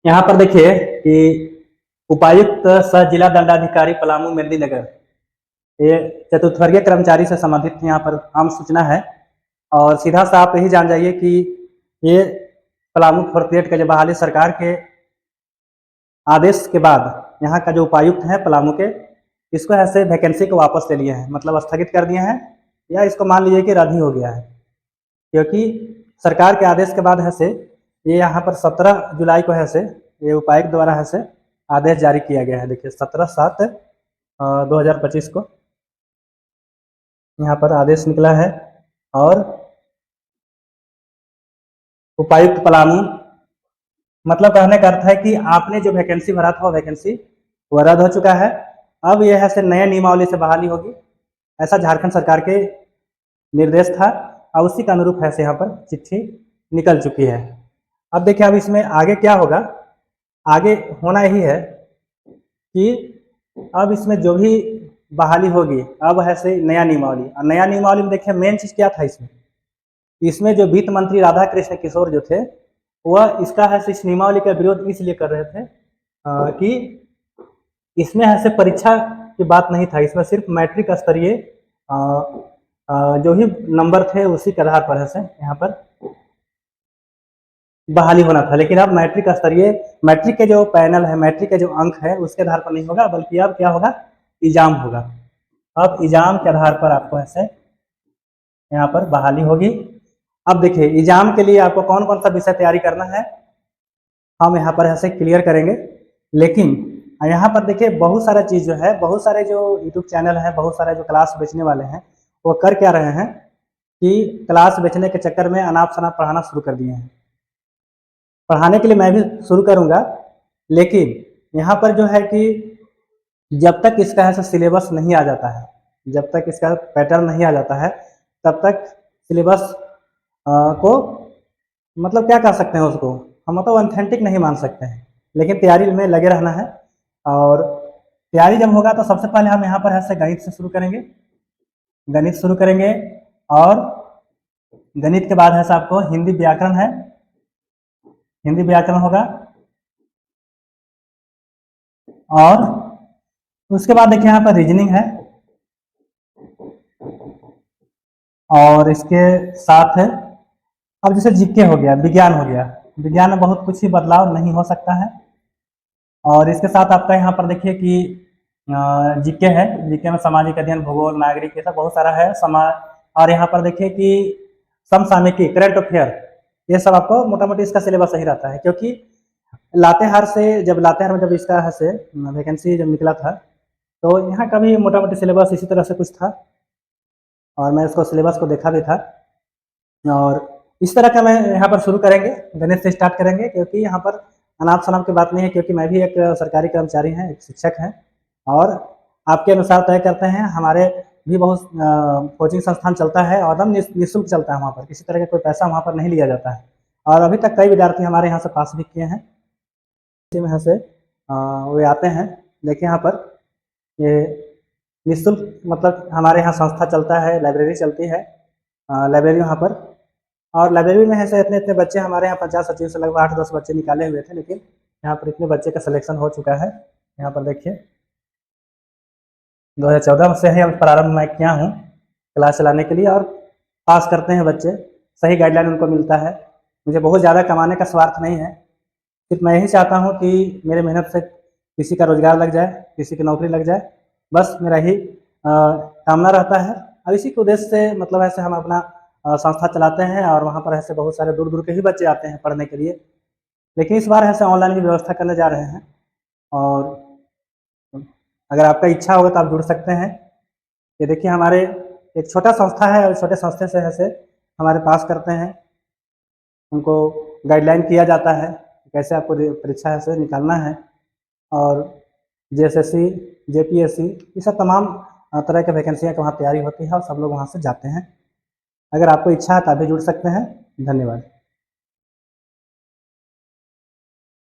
यहाँ पर देखिए कि उपायुक्त सह जिला दंडाधिकारी पलामू मेदिनीनगर ये चतुर्थवर्गीय कर्मचारी से संबंधित यहाँ पर आम सूचना है। और सीधा सा आप यही जान जाइए कि ये पलामू फोर्थ का जो बहाली सरकार के आदेश के बाद यहाँ का जो उपायुक्त है पलामू के, इसको ऐसे वैकेंसी को वापस ले लिए हैं, मतलब स्थगित कर दिए हैं, या इसको मान लीजिए कि रद्द ही हो गया है। क्योंकि सरकार के आदेश के बाद है से ये यहाँ पर 17 जुलाई को है से ये उपायुक्त द्वारा है से आदेश जारी किया गया है। देखिए 17/7/2025 को यहाँ पर आदेश निकला है। और उपायुक्त पलामू मतलब कहने का अर्थ है कि आपने जो वैकेंसी भरा था वो वैकेंसी वो रद्द हो चुका है। अब यह है से नए नियमावली से बहाली होगी, ऐसा झारखंड सरकार के निर्देश था और उसी के अनुरूप है से यहाँ पर चिट्ठी निकल चुकी है। अब देखिए अब इसमें आगे क्या होगा, आगे होना यही है कि अब इसमें जो भी बहाली होगी अब है से नया नियमावली, और नया नियमावली में देखिए मेन चीज़ क्या था इसमें जो वित्त मंत्री राधा कृष्ण किशोर जो थे वह इसका है इस नियमावली का विरोध इसलिए कर रहे थे कि इसमें है से परीक्षा की बात नहीं था, इसमें सिर्फ मैट्रिक स्तरीय जो भी नंबर थे उसी के आधार पर है से यहाँ पर बहाली होना था। लेकिन अब मैट्रिक स्तरीय, मैट्रिक के जो पैनल है, मैट्रिक के जो अंक है उसके आधार पर नहीं होगा, बल्कि अब क्या होगा, एग्जाम होगा। अब एग्जाम के आधार पर आपको ऐसे यहाँ पर बहाली होगी। अब देखिए एग्जाम के लिए आपको कौन कौन सा विषय तैयारी करना है हम यहाँ पर ऐसे क्लियर करेंगे। लेकिन यहाँ पर देखिए बहुत सारा चीज़ जो है, बहुत सारे जो यूट्यूब चैनल हैं, बहुत सारे जो क्लास बेचने वाले हैं वो कर क्या रहे हैं कि क्लास बेचने के चक्कर में अनाप शनाप पढ़ाना शुरू कर दिए हैं। पढ़ाने के लिए मैं भी शुरू करूँगा, लेकिन यहाँ पर जो है कि जब तक इसका ऐसा सिलेबस नहीं आ जाता है, जब तक इसका पैटर्न नहीं आ जाता है तब तक सिलेबस को मतलब क्या कह सकते हैं उसको हम मतलब ऑथेंटिक नहीं मान सकते हैं। लेकिन तैयारी में लगे रहना है। और तैयारी जब होगा तो सबसे पहले हम यहाँ पर ऐसे गणित से शुरू करेंगे, गणित शुरू करेंगे। और गणित के बाद ऐसा आपको हिंदी व्याकरण है, हिंदी व्याकरण होगा। और उसके बाद देखिए यहाँ पर रीजनिंग है। और इसके साथ है अब जैसे जीके हो गया, विज्ञान हो गया, विज्ञान में बहुत कुछ ही बदलाव नहीं हो सकता है। और इसके साथ आपका यहाँ पर देखिए कि जीके है, जीके में सामाजिक अध्ययन, भूगोल, नागरिक, ये सब बहुत सारा है समाज। और यहाँ पर देखिए कि समसामयिकी, करंट अफेयर, ये सब आपको मोटा मोटी इसका सिलेबस सही रहता है। क्योंकि लातेहार में जब इसका है से वैकेंसी जब निकला था तो यहाँ का भी मोटा मोटी सिलेबस इसी तरह से कुछ था, और मैं इसको सिलेबस को देखा भी था। और इस तरह का मैं यहाँ पर शुरू करेंगे, गणित से स्टार्ट करेंगे, क्योंकि यहाँ पर अनाप शनाप की बात नहीं है, क्योंकि मैं भी एक सरकारी कर्मचारी हैं, एक शिक्षक हैं। और आपके अनुसार तय करते हैं, हमारे भी बहुत कोचिंग संस्थान चलता है और एकदम निःशुल्क चलता है, वहाँ पर किसी तरह का कोई पैसा वहाँ पर नहीं लिया जाता है। और अभी तक कई विद्यार्थी हमारे यहाँ से पास भी किए हैं, इसी में यहाँ से वे आते हैं। देखिए यहाँ पर ये निःशुल्क मतलब हमारे यहाँ संस्था चलता है, लाइब्रेरी चलती है, लाइब्रेरी यहाँ पर। और लाइब्रेरी में ऐसे इतने इतने बच्चे हमारे यहाँ 50-60 से लगभग 8-10 बच्चे निकाले हुए थे, लेकिन यहाँ पर इतने बच्चे का सिलेक्शन हो चुका है। यहाँ पर देखिए 2014 से ही प्रारंभ मैं किया हूँ क्लास चलाने के लिए, और पास करते हैं बच्चे, सही गाइडलाइन उनको मिलता है। मुझे बहुत ज़्यादा कमाने का स्वार्थ नहीं है, सिर्फ मैं यही चाहता हूँ कि मेरे मेहनत से किसी का रोजगार लग जाए, किसी की नौकरी लग जाए, बस मेरा ही कामना रहता है। और इसी के उद्देश्य से मतलब ऐसे हम अपना संस्था चलाते हैं, और वहाँ पर ऐसे बहुत सारे दूर दूर के ही बच्चे आते हैं पढ़ने के लिए। लेकिन इस बार ऐसे ऑनलाइन की व्यवस्था करने जा रहे हैं, और अगर आपका इच्छा होगा तो आप जुड़ सकते हैं। ये देखिए हमारे एक छोटा संस्था है, और छोटे संस्थे से ऐसे हमारे पास करते हैं, उनको गाइडलाइन किया जाता है कैसे आपको परीक्षा से निकालना है। और जेएसएससी, जेपीएससी, ये सब तमाम तरह के वैकेंसियाँ की वहाँ तैयारी होती है, और सब लोग वहाँ से जाते हैं। अगर आपको इच्छा है तो आप भी जुड़ सकते हैं। धन्यवाद।